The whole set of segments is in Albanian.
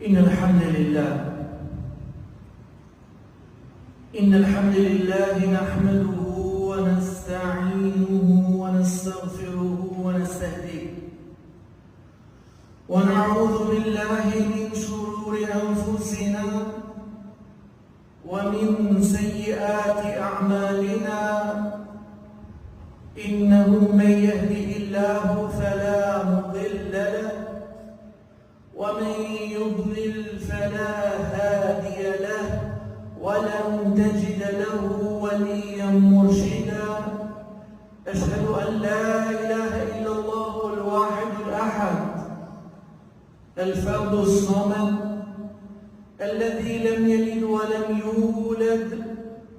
إن الحمد لله نحمده ونستعينه ونستغفره ونستهديه ونعوذ بالله من شرور أنفسنا ومن سيئات أعمالنا إنه من يهده الله فلا مضل له ومن يضلل فلا هادي له ولن تجد له وليا مرشدا أشهد أن لا إله إلا الله الواحد الأحد الفرد الصمد الذي لم يلد ولم يولد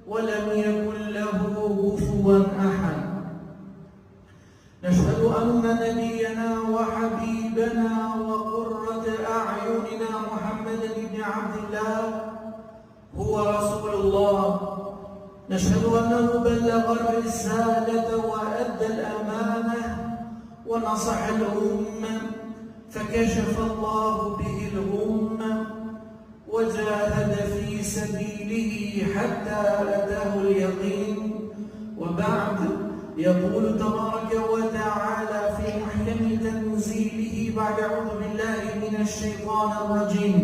ولم يكن له كفوا أحد نشهد أن نبينا وحبيبنا وقرة أعيننا محمدا بن عبد الله هو رسول الله نشهد أنه بلغ الرسالة وأدى الأمانة ونصح الأمة فكشف الله به الغمة وجاهد في سبيله حتى أتاه اليقين وبعد يقول تبارك وتعالى في محكم تنزيله بعد أعوذ بالله من الشيطان الرجيم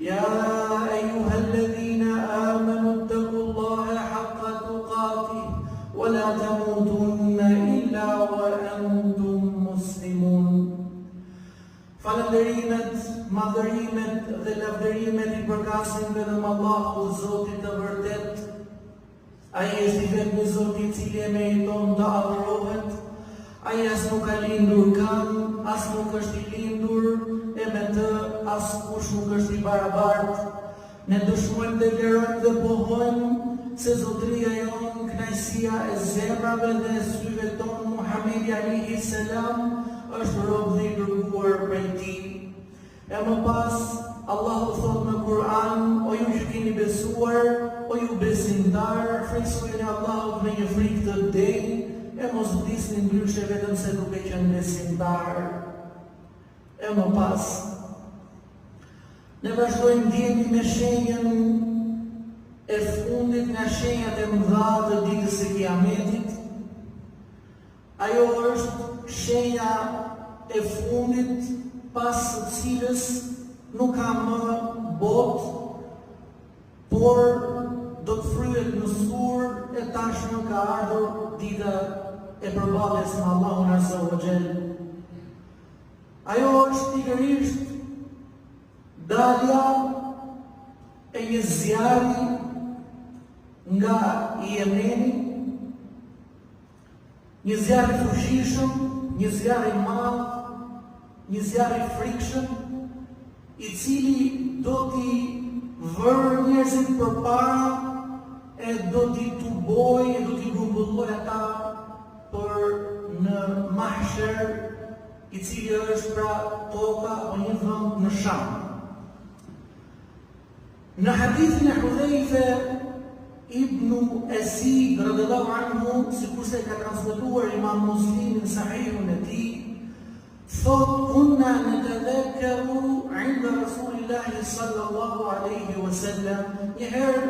يا أيها الذين آمنوا اتقوا الله حق تقاته ولا تموتن إلا وأنتم مسلمون Falënderimet, madhërimet dhe lavdërimet I përkasin vetëm Allahu Zotit të vërtet. Ai është I vetmi Zoti I cili e meriton të adhurohet. Ai as nuk ka lindur kanë, as nuk është I lindur, e me të as kush nuk është I barabartë. Ne dëshmojmë dhe vlerojmë dhe pohojmë se zotëria jonë, kënaqësia e zemrave dhe e syve tonë Muhamedi alayhi salam është rob dhe I dërguar prej Tij. E më pas, Allahu thot në Kur'an, o ju që keni besuar, o ju besimtar, frikësoni Allahut me një frikë të denjë, e mos vdisni ndryshe vetëm se duke qenë besimtar. E më pas, ne vazhdojmë ndjeni me shenjën e fundit nga shenjat e mëdha të ditës së Kiametit. Ajo është shenja e fundit pas së cilës nuk ka më botë, por do të fryhet në surr e tashmë ka ardhur dita e përballjes me Allahun Azza wa Jall. Ajo është pikërisht dalja e një zjarri nga Jemeni, një zjarr I fuqishëm, një zjarr I madh, një zjarr I frikshëm, I cili do t'i vërë njerëzit përpara e do t'i tuboj e do t'i grumbulloj ata për në mahsher, I cili është pra toka o një vend në Sham. Në hadithin e Hudhaife ibn Asid radhiyallahu anhu, sikurse ka transmetuar Imam Muslimi në Sahihun e tij, thot kunna natadhakkaru 'inda Rasulillahi sallallahu alaihi wasallam. Njëherë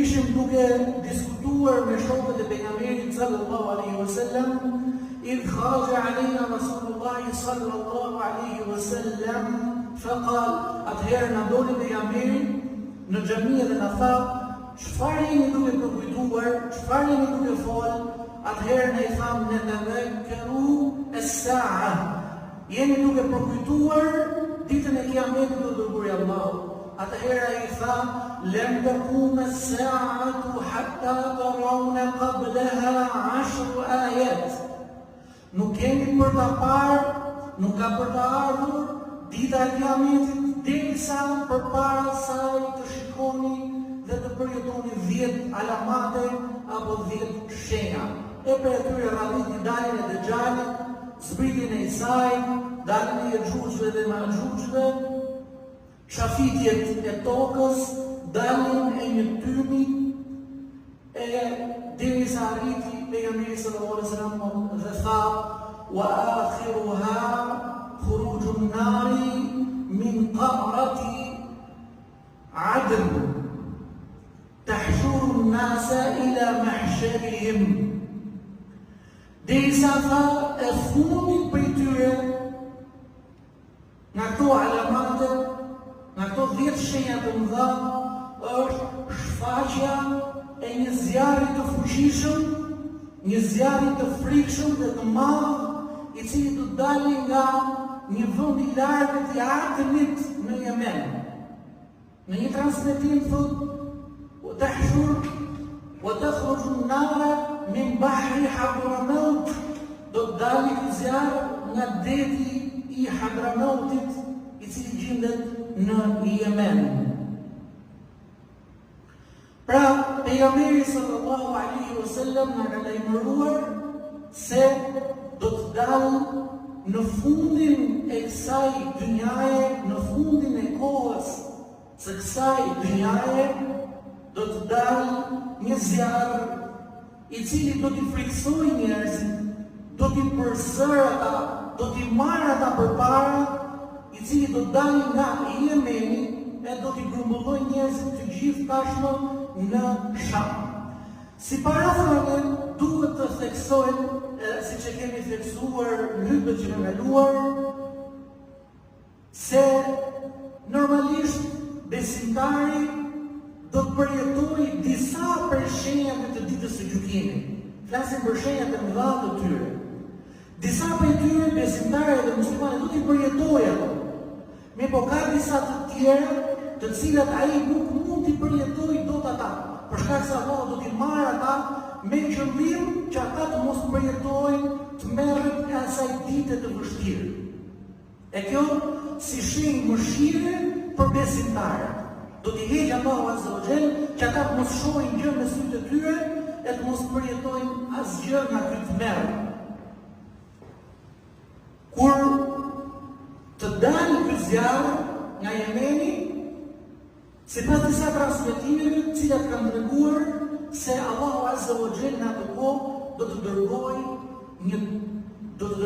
ishim duke diskutuar me shokët e pejgamberit sallallahu alaihi wasallam, idh kharaja alejna Rasulullahi sallallahu alaihi wasallam faqal, atëherë na doli pejgamberi në xhami dhe na tha, çfarë jeni duke përkujtuar, çfarë jeni duke fol? Atëherë ne I tham natadhakkaru as-sa'a. Jeni duke përkujtuar ditën e Kiametit të dërguari I Allahut. Atëherë ai tha, lem takuna as-sa'atu hatta tarawna qablaha 10 ayat. Nuk keni për ta parë, nuk ka për të ardhur dita e Kiametit derisa përpara saj të shikoni dhe të përjetoni 10 alamate apo 10 shenja. E për atyre radhiti daljen e Dejjalit, zbritjen e Isai, daljen e Yexhuxhve dhe Maxhuxhve, shafitjet e tokës, daljen e një tymi, e derisa arriti pejgamberi sallallahu alaihi wasallam dhe tha, wa akhiruha khurujun nari min qamrati ahshabihim. Derisa tha e fundit për tyre, nga këto alamate, nga këto 10 shenja të mëdha, është shfaqja e një zjarri të fuqishëm, një zjarri të frikshëm dhe të madh, i cili do të dalë nga një vend i largët i Adenit në Yemen. Në një transmetim thotë: وتخرج النار من بحر حضرموت. Do të dalë ky zjarr nga deti i Hadramautit, i cili gjendet në Yemen. Pra, pejgamberi sallallahu alaihi wasallam na ka lajmëruar se do të dalë në fundin e kësaj dynjaje, në fundin e kohës së kësaj dynjaje, do të dalë një zjarr i cili do t'i friksojë njerëzit, do t'i përsërë ata, do t'i marrë ata përpara, i cili do të dalë nga Yemeni e do t'i grumbullojë njerëzit të gjithë tashmë në Sham. Si paraframe, duhet të theksojmë, siç e kemi theksuar në hutbet që kemi kaluar, se normalisht besimtari do të përjetojë disa prej shenjave të ditës së gjykimit. Flasim për shenjat e mëdha të tyre. Disa prej tyre besimtarët dhe muslimanët do t'i përjetojë ato. Po ka disa të tjera të cilat ai nuk mund t'i përjetojë dot ata, për shkak se Allah do t'i marrë ata me qëllim që ata të mos përjetojnë të merret nga asaj dite të vështirë. E kjo si shenjë mëshire për besimtarët. Do t'i heqë Allahu Azza wa Jall që ata të mos shohin gjë me sytë e tyre e të mos përjetojnë asgjë nga ky tmerr. Kur të dalë ky zjarr nga Yemeni, sipas disa transmetimeve të cilat kanë treguar se Allahu Azza wa Jall në atë kohë do të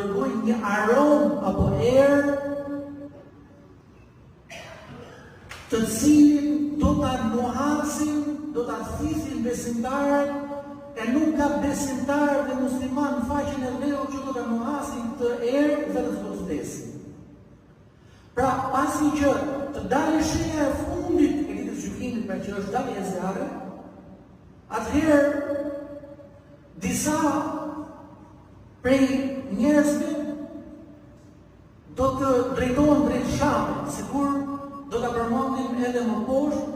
dërgojë një aromë apo erë të cilin do ta nuhasin, do ta thisin besimtarët, e nuk ka besimtarë dhe musliman në faqen e dheu që do ta nuhasin të erë dhe të vdesin. Pra, pasi që të dalë shenja e fundit e ditës gjykimit, pra që është dalja e zjarrit, atëherë disa prej njerëzve do të drejtohen drejt Shamit, sikur do ta përmendim edhe më poshtë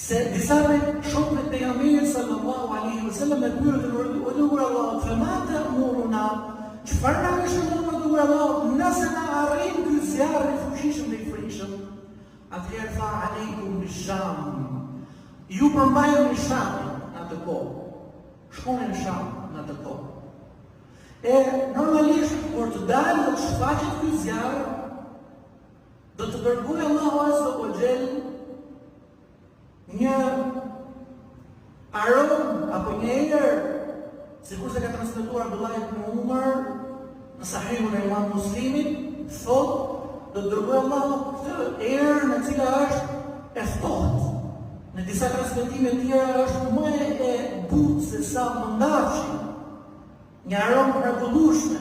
se disa prej shokëve të pejgamberit sallallahu alaihi wasallam e pyetën o dëgjuar Allah, "Fema ta'muruna?" Çfarë na këshillon o dëgjuar Allah, nëse na arrin ky zjarr i fuqishëm dhe i frikshëm? Atëherë tha aleikum bisham. Ju përmbajeni Shamin në atë kohë. Shkoni në Sham në atë kohë. E normalisht kur të dalë të shfaqet ky zjarr, do të dërgojë Allahu Azza wa Jall një aromë apo një erë, sikur se ka transmetuar Abdullah ibn Umar në Sahihun e Imam Muslimit, thotë do të dërgojë Allahu këtë erë në cila është e ftohtë. Në disa transmetime tjera është më e butë se sa mëndafshi, një aromë mrekullueshme.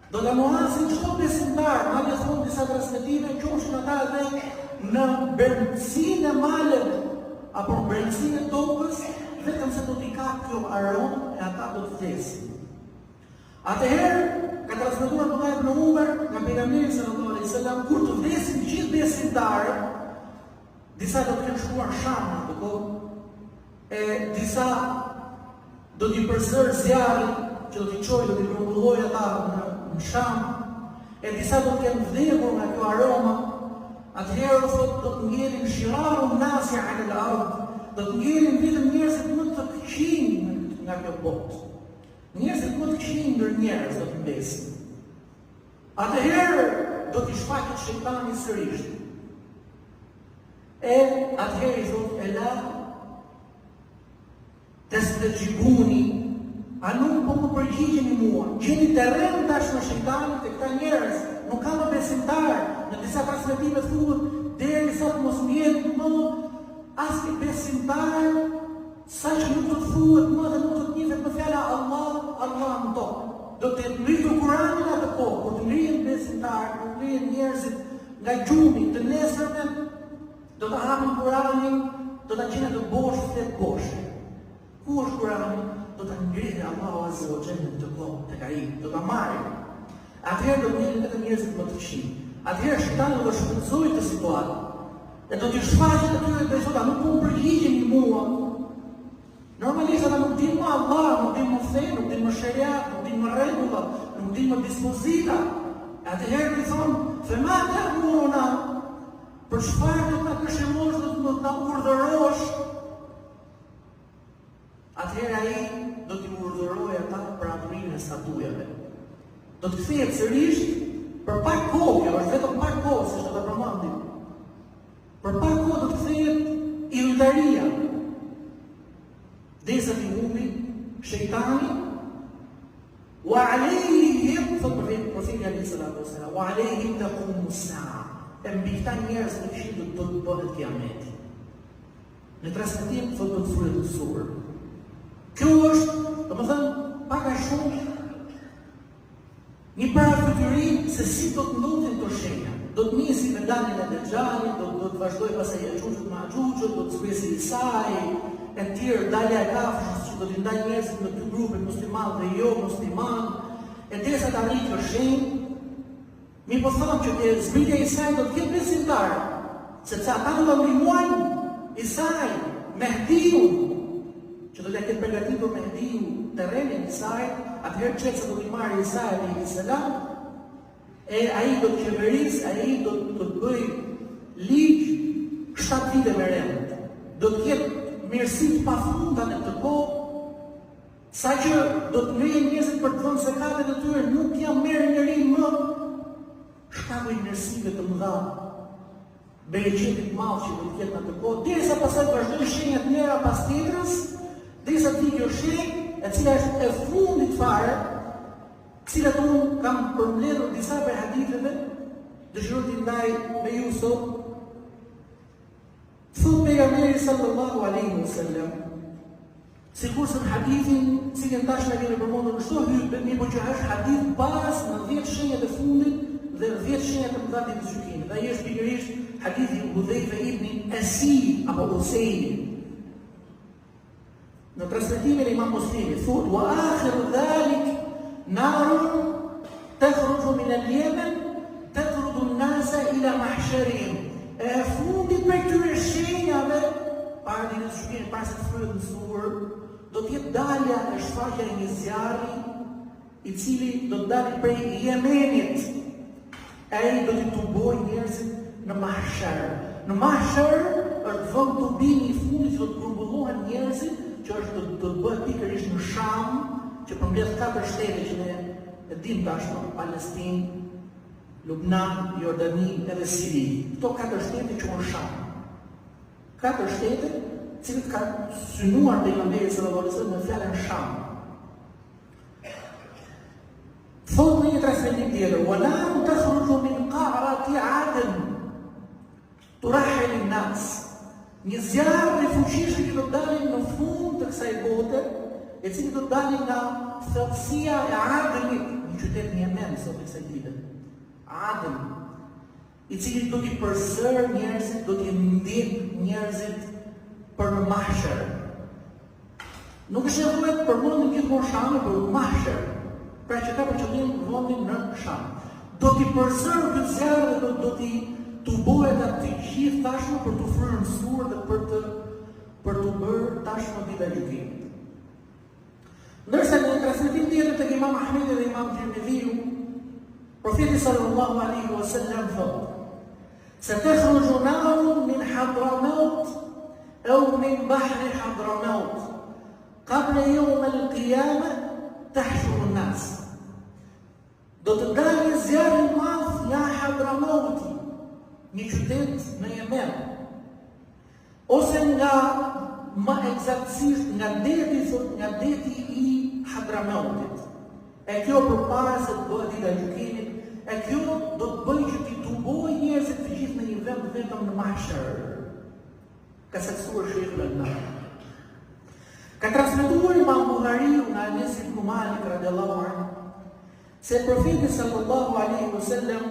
Do të nuhasin çdo besimtar, madje thonë disa transmetime qofshin ata edhe në brendësinë e maleve apo në brendësinë e tokës, vetëm se do t'i ka kjo aromë e ata do të vdesin. Atëherë ka transmetuar Abdullah ibn Umar nga pejgamberi sallallahu alaihi wasallam, kur të vdesin gjithë besimtarët, disa do të kenë shkuar Sham në atë kohë, e disa do t'i përsërë zjarrin që do t'i çojë, do t'i grumbullojë ata në Sham, e disa do të kenë vdekur nga kjo aroma. Atëherë thotë do të ngjelin shirarun nasi ala al-ard, do të ngjelin vetëm njerëzit më të këqij nga kjo botë. Njerëzit më të këqij ndër njerëz do të mbesin. Atëherë do t'i shfaqet shejtani sërish. E atëherë i thotë ela tastajibuni, a nuk po më përgjigjeni mua? Gjeni terren tash në shejtanit e këta njerëz, nuk ka më besimtar. Në disa transmetime thuhet derisa të mos mbien më asnjë besimtar sa që nuk do të thuhet më dhe nuk do të njihet me fjala Allah, Allah në tokë. Do të ngritur Kur'anin atë kohë, kur të ngrihen besimtarë, kur të ngrihen njerëzit nga gjumi të nesërme, do të hapin Kur'anin, do ta gjejnë të bosh flet bosh. Ku është Kur'ani? Do ta ngrihet Allahu Azza wa Jalla në të kohë tek ai, do ta marrin. Atëherë do të jenë vetëm njerëzit më të këqij. Atëherë shejtani do të shpenzojë të situatën. E do t'i shfaqet atyre dhe thotë, nuk po më përgjigjeni mua. Normalisht ata nuk dinë më Allah, nuk dinë më fe, nuk dinë më shariat, nuk dinë më rregulla, nuk dinë më dispozita. Atëherë i thonë, fema ta'muruna, për çfarë do të na këshillosh, do të na urdhërosh? Atëherë ai do t'i urdhërojë ata për adhurimin e statujave. Do të kthehet sërish për pak kohë, kjo është vetëm pak kohë, siç do ta përmendim. Për pak kohë do të kthehet idhujtaria. Derisa t'i humbi shejtani, wa alejhim, thot profeti alayhi salatu wassalam, wa alejhim taqumu as-sa'a. E mbi këta njerëz në këshill do të bëhet kiameti. Në transmetim thot në surën An-Nur. Kjo është, domethënë, pak a shumë një parafytyrim se si do të ndodhin këto shenja. Do të nisi me daljen e Dexhalit, do të vazhdojë pastaj Yaxhuxhut me Maxhuxhut, do të zbresë Isai, e tjerë dalja e kafshës që do të ndajë njerëzit në dy grupe musliman dhe jo musliman, e derisa të arrijë kjo shenjë, mi po thonë që zbritja e Isai do të ketë besimtar, sepse ata do ta ndihmojnë Isai, Mehdiun, që do të ketë përgatitur Mehdiu terrenin e Isai, atëherë çetësa do t'i marrë Isai alayhi salam, e ai do të qeverisë, ai do të bëj ligj 7 vite me rend. Do të ketë mirësi të pafunda në këtë kohë, saqë do të ngrihen njerëzit për të dhënë zakatet e tyre, nuk janë merr njëri më shkaku i mirësive të mëdha, bereqetit madh që do të ketë në këtë kohë, derisa pastaj vazhdojnë shenjat njëra pas tjetrës, derisa të kjo shenjë, e cila është e fundit fare, cilat unë kam përmbledhur disa për haditheve, dëshiroj t'i ndaj me ju sot. Thot pejgamberi sallallahu alaihi wasallam, sikur se në hadithin, cilën tash na kemi përmendur në çdo hyrje, mirë po që është hadith pas në 10 shenjat e fundit dhe 10 shenjat e mëdha të gjykimit. Dhe ai është pikërisht hadithi i Hudhaifa ibn Asid apo Usayd. Në transmetimin e Imam Muslimit thot: "Wa akhiru dhalik narun takhruju min al-Yemen tatrudu an-nasa ila mahsharihim." E fundit për këtyre shenjave, para ditës së gjykimit, para se të fryhet në sur, do të jetë dalja e shfaqja e një zjarri, i cili do të dalë prej Yemenit. Ai do të tubojë njerëzit në mahshar. Në mahshar është vend tubimi i fundit që do të grumbullohen njerëzit, që është do të bëhet pikërisht në Sham, që përmbledh 4 shtete që ne e dimë tashmë, Palestinë, Lubnan, Jordani edhe Siri. Këto 4 shtete quhen Sham. 4 shtete, cilët ka synuar pejgamberi sallallahu alaihi wasallam me fjalën Sham. Thot në një transmetim tjetër: "Wala takhruju min qa'rati 'Aden turahhil an-nas." Një zjarr i fuqishëm që do të dalin në fund të kësaj bote, e cili do të dalin nga thellësia e Adenit, një qytet në Yemen sot kësaj dite. Aden, i cili do t'i përsër njerëzit, do t'i ndjek njerëzit për në mahshar. Nuk është e vërtet përmendim gjithmonë Shami, por mahshar, pra që ka për qëllim vendin në Sham. Do t'i përsër këtë zjarr dhe do t'i tubohet aty gjithë tashmë për të fryrë në sur dhe për të bërë tashmë dita e gjykimit. Ndërsa në transmetim tjetër tek Imam Ahmedi dhe Imam Tirmidhiu, profeti sallallahu alaihi wasallam thotë: "Satakhruju narun min Hadramaut aw min bahri Hadramaut qabla yawm al-qiyamah tahshuru an-nas." Do të dalë zjarri i madh nga Hadramauti, një qytet në Yemen, ose nga më eksaktësisht nga deti i Hadramautit. E kjo përpara se të bëhet dita e gjykimit, e kjo do të bëjë që t'i tubojë njerëzit të gjithë në një vend vetëm në mahshar. Ka saktuar Sheikhul Albani. Ka transmetuar Imam Buhariu nga Anas ibn Malik radhiyallahu anhu se profeti sallallahu alaihi wasallam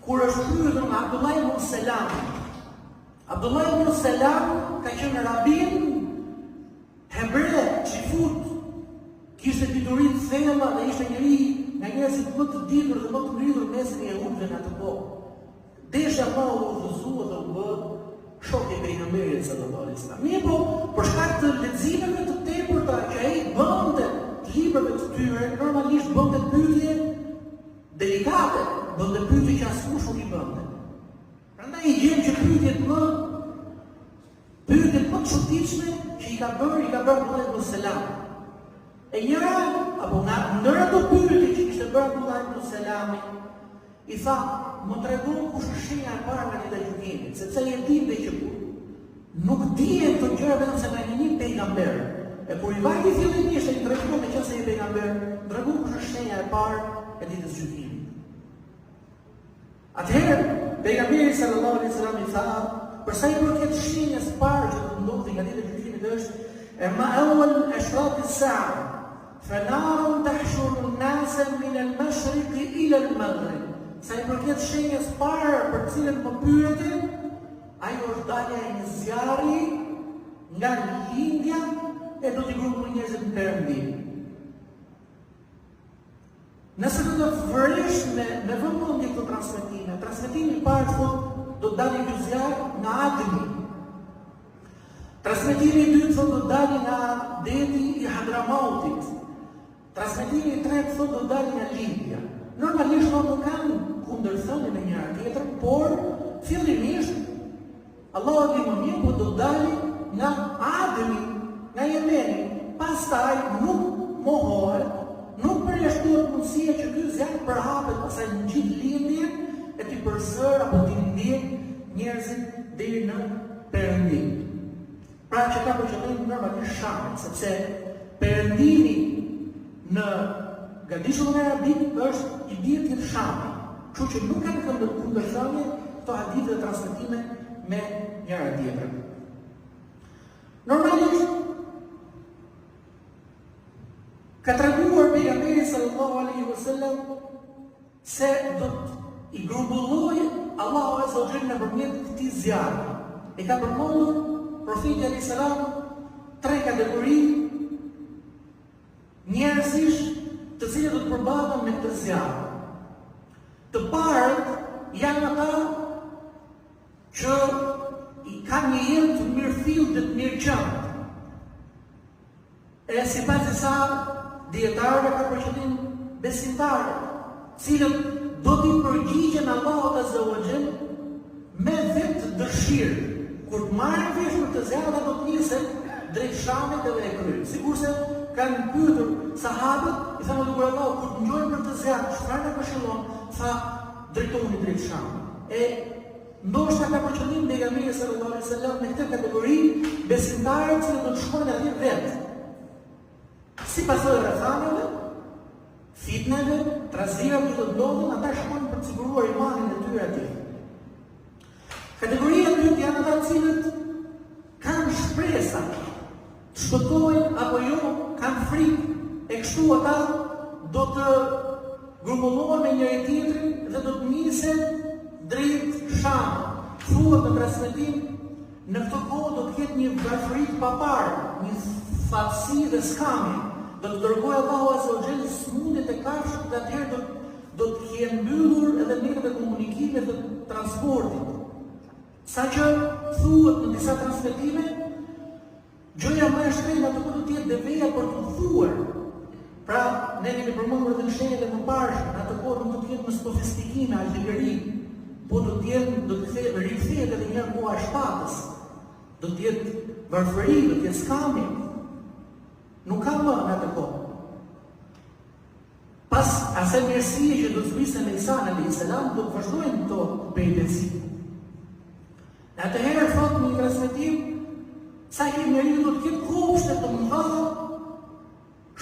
kur është pyetur nga Abdullah ibn Salam. Abdullah ibn Salam ka qenë rabin hebre që fut, kishte diturit thella dhe ishte njëri nga njerëzit më të ditur dhe më të ngritur mesin e jehudëve në atë kohë. Desha ma u udhëzua dhe u bë shok e pejgamberit sallallahu alaihi wasallam. Mirë po, për shkak të leximeve të tepërta që ai bënte të librave të tyre, normalisht bënte pyetje delikate, bënte pyetje që askush nuk i bënte. Prandaj i gjem që pyetjet më të çuditshme që i ka bërë Abdullah ibn Salam. E njëra, apo nga ndër ato pyetje që kishte bërë Abdullah ibn Salami, i tha, më tregon kush është shenja e parë nga dita e gjykimit, sepse e dinte që nuk dihen të gjëra vetëm se ka një pejgamber. E kur i vajti fillimisht i tregon me qenë se një pejgamber, tregon kush është shenja e parë e ditës së gjykimit. Atëherë, pejgamberi sallallahu alaihi wasallam i tha, për sa i përket shenjës parë që do të ndodhte nga dita e gjykimit është ma awwal ashrati as-sa'a fanarun tahshuru an-nasa min al-mashriqi ila al-maghrib. Sa i përket shenjës parë për cilën më pyetin, ajo është dalja e një zjarri nga lindja e do t'i grupoj njerëzit në perëndim. Nëse do të vëresh me vëmendje këtë transmetimi i parë thotë do të dalë një zjarr nga Ademi. Transmetimi i dytë thotë do të dalë nga deti i Hadramautit. Transmetimi i tretë thotë do të dalë nga lindja. Normalisht nuk kanë kundërthënie me njëra tjetrën, por fillimisht Allahu di më mirë, po do të dalë nga Ademi, nga Jemeni. Pastaj nuk mohohet, nuk përjashtohet mundësia që ky zjarr përhapet pasaj në gjithë lindjen e t'i përzër apo t'i ndjek njerëzit deri në perëndim. Pra që ka për qëllim normalisht Shamin, sepse perëndimi në gadishullin arabik është i bie të Shamit. Kështu që nuk kanë kundërthënie këto hadithe dhe transmetime me njëra tjetrën. Normalisht ka treguar pejgamberi sallallahu alaihi wasallam se do të i grumbullojë Allahu azza wa jalla nëpërmjet këtij zjarri. E ka përmendur profeti alayhis salam tre kategori njerëzish të cilët do të përballen me këtë zjarr. Të parët janë ata që i kanë një jetë të mirëfillt dhe të mirëqëndër. E sipas disa dietarëve ka për qëllim besimtarët, cilët do t'i përgjigjen Allahut azza wa jall me vetë dëshirë. Kur të marrin vesh për të zjarr, do të nisen drejt Shamit dhe e kryejnë. Sigurisht kanë pyetur sahabët, i thanë dukur Allahu, kur të ngjojnë për të zjarr, çfarë na këshillon? Tha, drejtohuni drejt Shamit. E ndoshta ka për qëllim pejgamberi sallallahu alaihi wasallam në këtë kategori besimtarët që do të shkojnë atje vetë. Sipas rrethanave, fitneve, trazirave që do të ndodhin, ata shkojnë për të siguruar imanin e tyre atje. Kategoria e dytë janë ata cilët kanë shpresa, të shpëtojnë apo jo, kanë frikë, e kështu ata do të grumbullohen me njëri tjetrin dhe do të nisen drejt Shamit. Thuhet në transmetim, në këtë kohë do të ketë një varfëri të paparë, një fatësi dhe skami. Do të dërgojë Allahu azza wa jalla smundjet e kafshët dhe atëherë do të kenë mbyllur edhe mjetet e komunikimit dhe transportit. Saqë thuhet në disa transmetime, gjëja më e shtrenjtë ato do të jetë deveja për të thuar. Pra, ne kemi përmendur edhe në shenjat e mëparshme, në atë kohë nuk do të jetë më sofistikime as ligëri, po do të rikthehet edhe një koha e shtatës. Do të jetë varfëri, do të jetë skami. Nuk ka më në atë kohë. Pas asaj mirësie që do të zbrisë me Isa alayhis salam, do të vazhdojnë këto periudhësi. Në atëherë thotë në një transmetim, sa që njeriu do të ketë kushte të mëdha,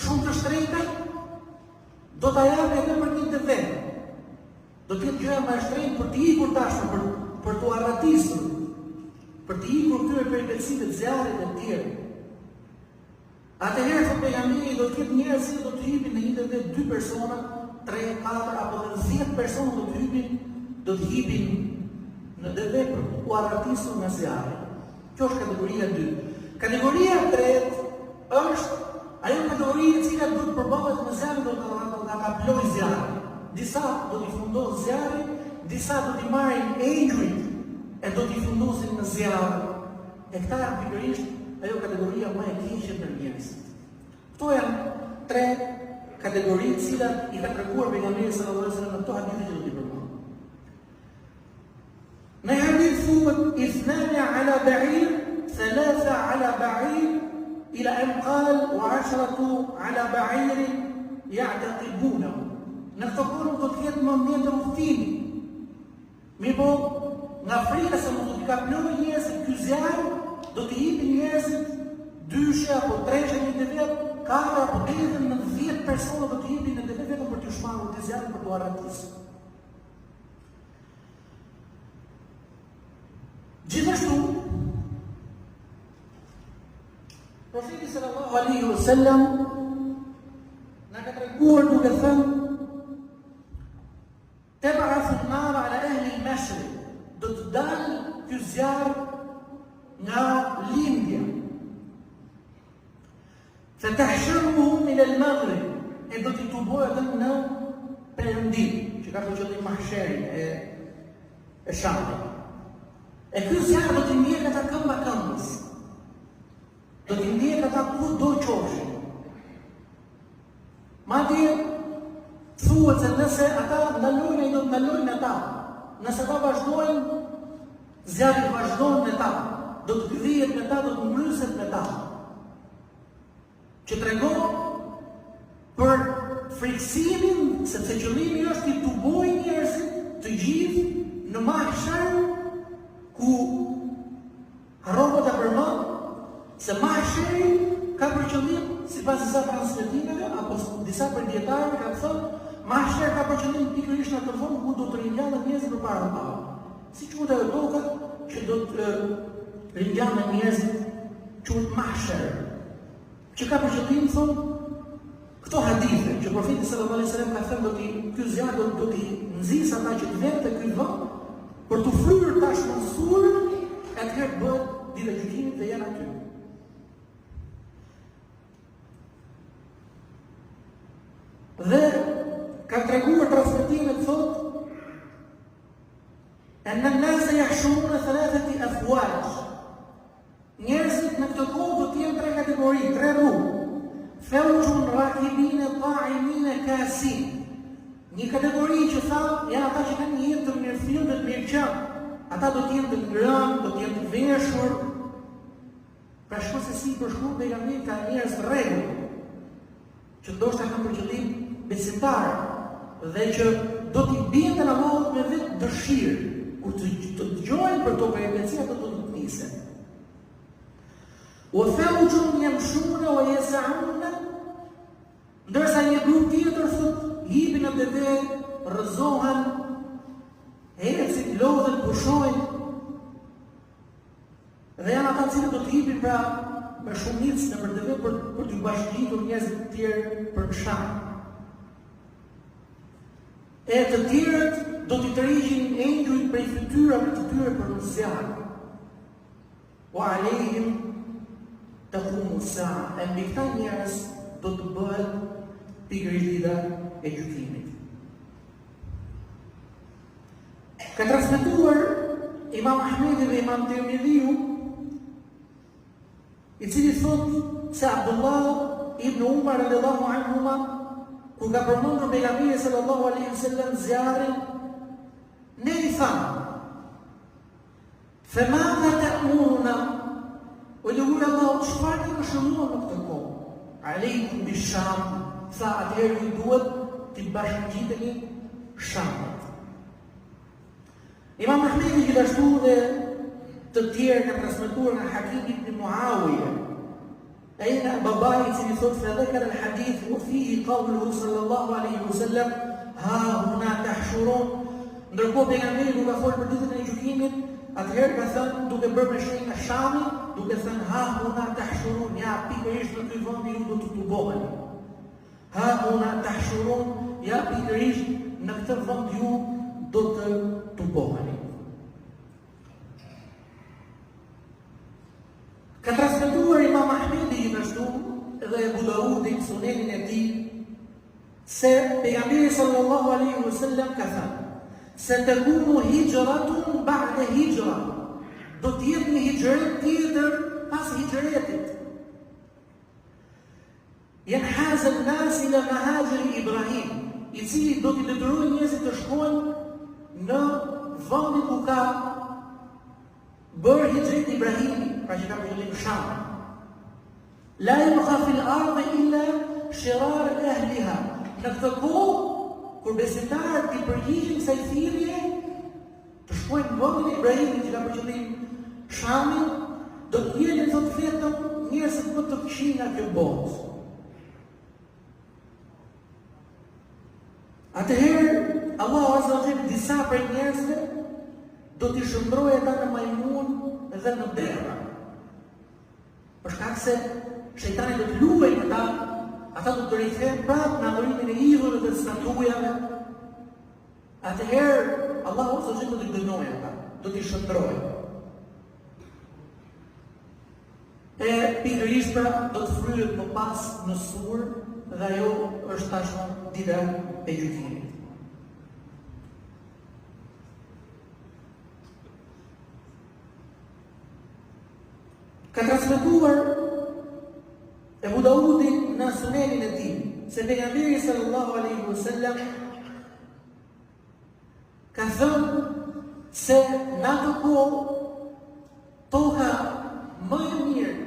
shumë të shtrenjta, do ta japë edhe për një të vetë. Do të jetë gjëja më e shtrenjtë për të ikur tashmë, për të arratisur, për të ikur këtyre periudhësive të zjarrit e të tjerë. Atëherë thot pejgamberi do të ketë njerëz që do të hypin në një të vetë 2 persona, 3, 4 apo 10 persona do të hypin në deve për u arratisur nga zjarri. Kjo është kategoria 2. Kategoria 3 është ajo kategoria e cila do të përballet me zjarrin, do ta kaploj zjarrin. Disa do t'i fundos zjarri, disa do t'i marrin engujt e do t'i fundosin në zjarr. E këta janë pikërisht ajo kategoria më e keqe për njerëzit. Këto janë 3 kategori të cilat i ka treguar pejgamberi sallallahu alajhi wasallam në këto hadithe që do t'i përmend. Në hadith thuhet ithnani ala ba'ir, thalatha ala ba'ir, ila an qal wa 'asharatu ala ba'ir ya'taqibunahu. Në këto kohë do të jetë moment të udhtimi. Mirë, nga frika se mund të kaplojë njerëzit ky zjarr, do të hipin njerëzit 2 apo 3 një të vetë, 4 apo deri në 10 persona do të hipin në të vetëm për të shmangur të zjarrin për të arratisur. Gjithashtu, profeti sallallahu alaihi wasallam na ka treguar duke thënë تبعث النار على أهل المشرق do të dalë ky zjarr nga lindja. فتحشرهم إلى المغرب e do t'i tubohet në perëndim, që ka për qëllim mahsherin e Shamit. E ky zjarr do t'i ndjek ata këmba këmbës. Do t'i ndjek ata kudo qofshin. Madje thuhet se nëse ata ndalojnë, do të ndalojnë ata. Nëse ata vazhdojnë, zjarri vazhdon me ta, do të gdhihet me ta, do të mbryset me ta. Që tregon për friksimin, sepse qëllimi është i tubojë njerëzit të gjithë në mahsher, ku harrohet ta përmend se mahsheri ka për qëllim, sipas disa transmetimeve apo disa për dietarëve kanë thënë, mahsher ka për qëllim pikërisht në atë vend ku do të ringjallen njerëzit përpara Allahut. Si quhet ajo toka që do të ringjallen njerëzit, quhet mahsher. Që ka për qëllim thonë këto hadithe që profeti sallallahu alajhi wasallam ka thënë ky zjarr do t'i nxjisë ata që të vjen te ky vend për të fryrë tashmë sulm, atëherë bëhet dita e gjykimit dhe janë aty. Dhe ka treguar transmetimet thotë أن الناس يحشرون 3 أفواج. Njerëzit në këtë kohë do të jenë 3 kategori, 3 rrugë. Fawjun rakibin ta'imin kasin. Një kategori që thonë janë ata që kanë një jetë të mirëfillt dhe të mirëqënë. Ata do të jenë të ngrënë, do të jenë të veshur. Pra shkon se si përshkruan pejgamberi ka njerëz të rregull, që ndoshta kanë për qëllim besimtar dhe që do t'i bindën Allahut me vetë dëshirë, kur të dëgjojnë për to peripecia do të nisen. وفوج يمشون ويسعون, ndërsa një grup tjetër thotë hipin në deve, rrëzohen, ecin, lodhen, pushojnë. Dhe janë ata që do të hipin pra me shumicë në deve për të bashkëngjitur njerëzit të tjerë për mshar. E të tjerët do t'i tërhiqin engjujt prej fytyrave të tyre për në zjarr. Wa alehim taqumu as-sa'a, e mbi këta njerëz do të bëhet pikërisht dita e gjykimit. Ka transmetuar Imam Ahmedi dhe Imam Tirmidhiu, i cili thotë se Abdullah ibn Umar radhiyallahu anhuma, kur ka përmendur pejgamberi sallallahu alaihi wasallam zjarrin, ne i thamë: "Fama ta'muruna?" O lugur Allah, çfarë të shënuar në këtë kohë? Aleikum bisham, sa atëherë ju duhet të bashkëngjiteni Shamit. Imam Ahmedi gjithashtu dhe të tjerë ka transmetuar nga Hakim ibn Muawiya, ai nga babai i cili thotë se dhakara al-hadith wa fihi qawluhu sallallahu alaihi wasallam ha huna tahshurun. Ndërkohë pejgamberi nuk ka folur për ditën e gjykimit, atëherë ka thënë, duke bërë me shenjë nga Shami, duke thënë, ha huna tahshurun, ja pikërisht në ky vend ju do të tuboheni. Ha huna tahshurun, ja pikërisht në këtë vend ju do të tuboheni. Ka transmetuar Imam Ahmedi gjithashtu dhe Abu Daudi në sunenin e tij se pejgamberi sallallahu alaihi wasallam ka thënë se të kunu hijratun ba'de hijra, do të jetë një hijret tjetër pas hijretit. Yanhaza an-nas ila mahajir Ibrahim, i cili do t'i detyrojë njerëzit të shkojnë në vendin ku ka bërë hijret Ibrahimi, pra që ka përgjëllim Sham. La yabqa fil ardi illa shirar ahliha. Në këtë kohë, kur besimtarët i përgjigjen kësaj thirrje, të shkojnë në vendin e Ibrahimit që ka përgjëllim Shamin, do të jenë thotë vetëm njerëzit më të këqij nga kjo botë. Atëherë, Allahu Azza wa Jalla disa prej njerëzve do t'i shëndrojë ata në majmun dhe në dera. Për shkak se shejtani do të luajë ata do të rikthehen prapë në adhurimin e idhujve dhe statujave. Atëherë, Allahu Azza wa Jalla do t'i dënojë ata, do t'i shëndrojë. E pikërisht pra do të fryhet më pas në sur dhe ajo është tashmë dita e gjykimit. Ka transmetuar Abu Daudi në sunenin e tij se pejgamberi sallallahu alaihi wasallam ka thënë se në atë kohë toka më e mirë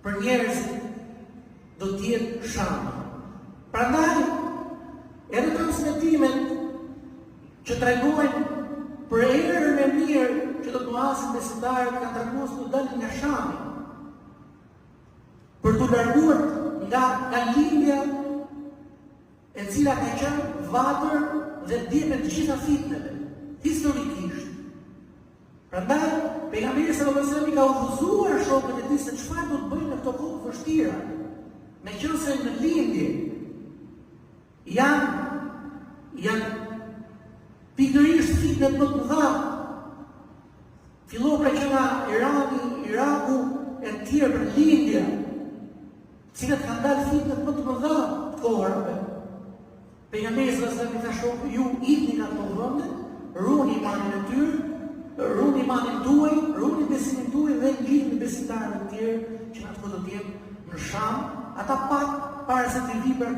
për njerëzit do të jetë Shami. Prandaj edhe transmetimet që tregojnë për erën e mirë që do të muasin besimtarët kanë treguar se do dalin nga Shami për të larguar nga lindja e cila ka qenë vatër dhe djepet të gjitha fitneve, historikisht. Prandaj, pejgamberi sallallahu alajhi wasallam i ka udhëzuar shokët e tij se çfarë do të bëjnë në këto kohë vështira. Meqense në lindje janë pikërisht fitnet më të mëdha. Fillon pra që nga Irani, Iraku e tjerë për lindja, cilët kanë dalë fitnet më të mëdha të kohërave. Pejgamberi sallallahu alajhi wasallam i tha shokëve, ju ikni nga këto vende, ruani imanin e tyre, ruani imanin tuaj, ruani besimin tuaj dhe lidhni besimtarëve të tjerë që në atë kohë do të jenë në Sham, ata pak para se të vi për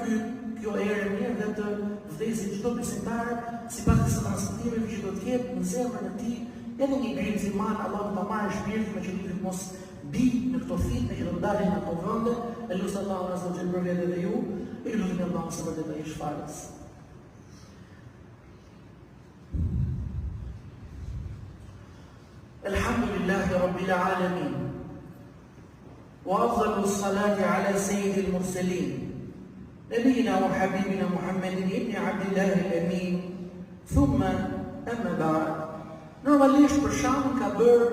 kjo erë mirë dhe të vdesin çdo besimtar sipas të transmetimeve që do të ketë në zemrën e tij edhe një grimës iman, Allahu ta marrë shpirtin me qëllim mos bi në këto fitne që do të dalin në ato vende. E lutem Allahun azza wa jalla për vete dhe ju, e lutem Allahun se vërtet ai shfaqes. Alhamdulillahi rabbil alamin. وأفضل الصلاة على سيد المرسلين نبينا وحبيبنا محمد بن عبد الله الأمين ثم أما بعد. Normalisht për Shamin ka bërë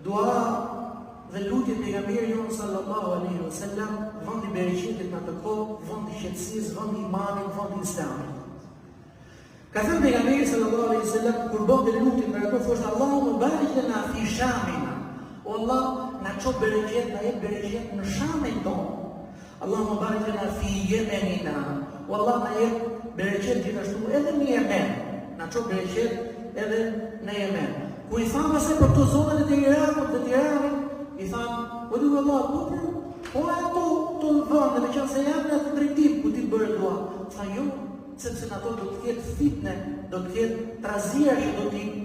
dua dhe lutje pejgamberit jon sallallahu alaihi wasallam, vendi i bereqetit në atë kohë, vendi i qetësisë, vendi i imanit, vendi i islamit. Ka thënë pejgamberi sallallahu alaihi wasallam kur bënte lutje për ato, thoshte Allahumma barik lana fi Shamina. O Allah, na ço bereqet, na jep bereqet në Shamin tonë. Allahumma barik lana fi Yemenina. O Allah, na jep bereqet gjithashtu edhe në Yemen. Na ço bereqet edhe në Yemen. Ku i thamë se për këto zonat e Irakut dhe të Iranit, i thamë, o du Allah, po ato të vëndë, me qënë se janë në të drejtim ku ti bërë dua. Tha jo, sepse në ato do të ketë fitne, do të ketë trazia që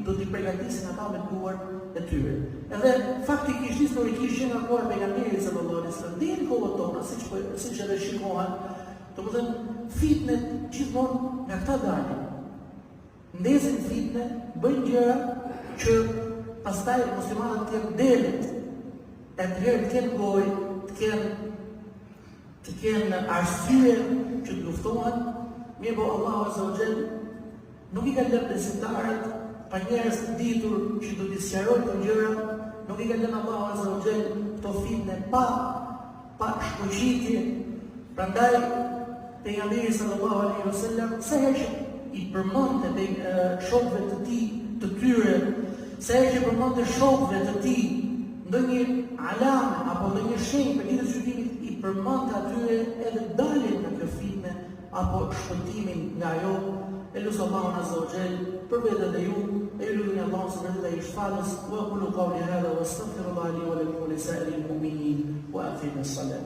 do t'i pregatisin ata me duar e tyre. Edhe faktikisht historikisht që nga kohë pejgamberit sallallahu alaihi wasallam deri në kohën tonë, siç edhe shikohen, domethënë fitnet gjithmonë nga këta dalin. Ndesin fitne, bëjnë gjëra që pastaj muslimanët të kenë delet, e të kenë gojë, të kenë arsye që të luftohen, mirë po Allahu azza wa jall nuk i ka lënë besimtarët pa njerëz të ditur që do t'i sqarojnë këto gjëra, nuk I ka lënë Allahu Azza wa Jall këto fitne pa shpëqitje. Prandaj pejgamberi sallallahu alaihi wasallam sa herë I përmendte shokëve të tij të tyre, sa herë përmendte shokëve të tij ndonjë alame apo ndonjë shenjë për lidhje çudimit, I përmendte atyre edhe daljen nga kjo fitne apo shpëtimin nga ajo. Elus Allahun Azza wa Jall për veten e ju, e lutni Allahun subhanahu wa taala I shfalës, wa qulu qawli hadha wastaghfirullaha li wa lakum wa lisa'iril mu'minin wa aqimus salat.